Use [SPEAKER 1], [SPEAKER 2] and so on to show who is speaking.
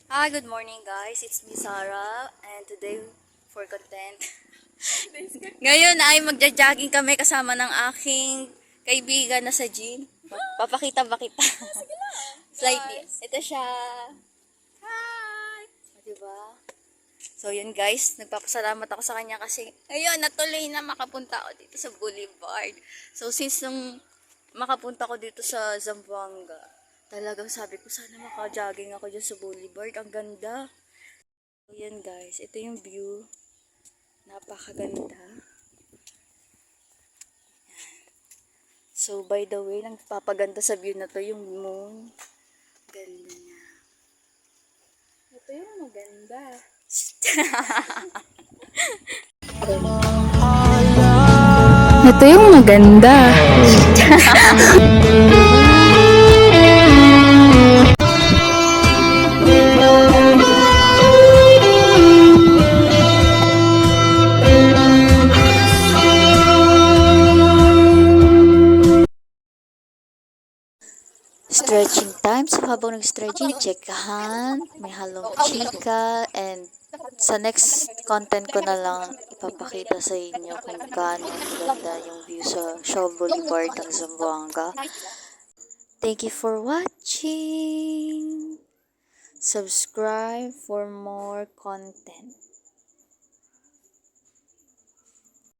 [SPEAKER 1] Hi, good morning guys. It's me Sarah and today for content. Ngayon ay magja-jogging kami kasama ng aking kaibigan na sa gym. Papakita ba kita? Slightly. Ito siya. Hi! Diba? So yun guys, nagpapasalamat ako sa kanya kasi ayun, natuloy na makapunta ako dito sa Boulevard. So since nung makapunta ko dito sa Zamboanga, talagang sabi ko sana maka-jogging ako dyan sa Boulevard. Ang ganda. So yan guys, ito yung view. Napakaganda. So by the way, nagpapaganda sa view na to yung moon. Ganda niya. Ito yung maganda. Ito yung maganda. Stretching time. So, habang nag-stretching, checkahan, may halong chika, and sa next content ko na lang ipapakita sa inyo kung gaano ganda yung view sa Shaw Boulevard ng Zamboanga. Thank you for watching. Subscribe for more content.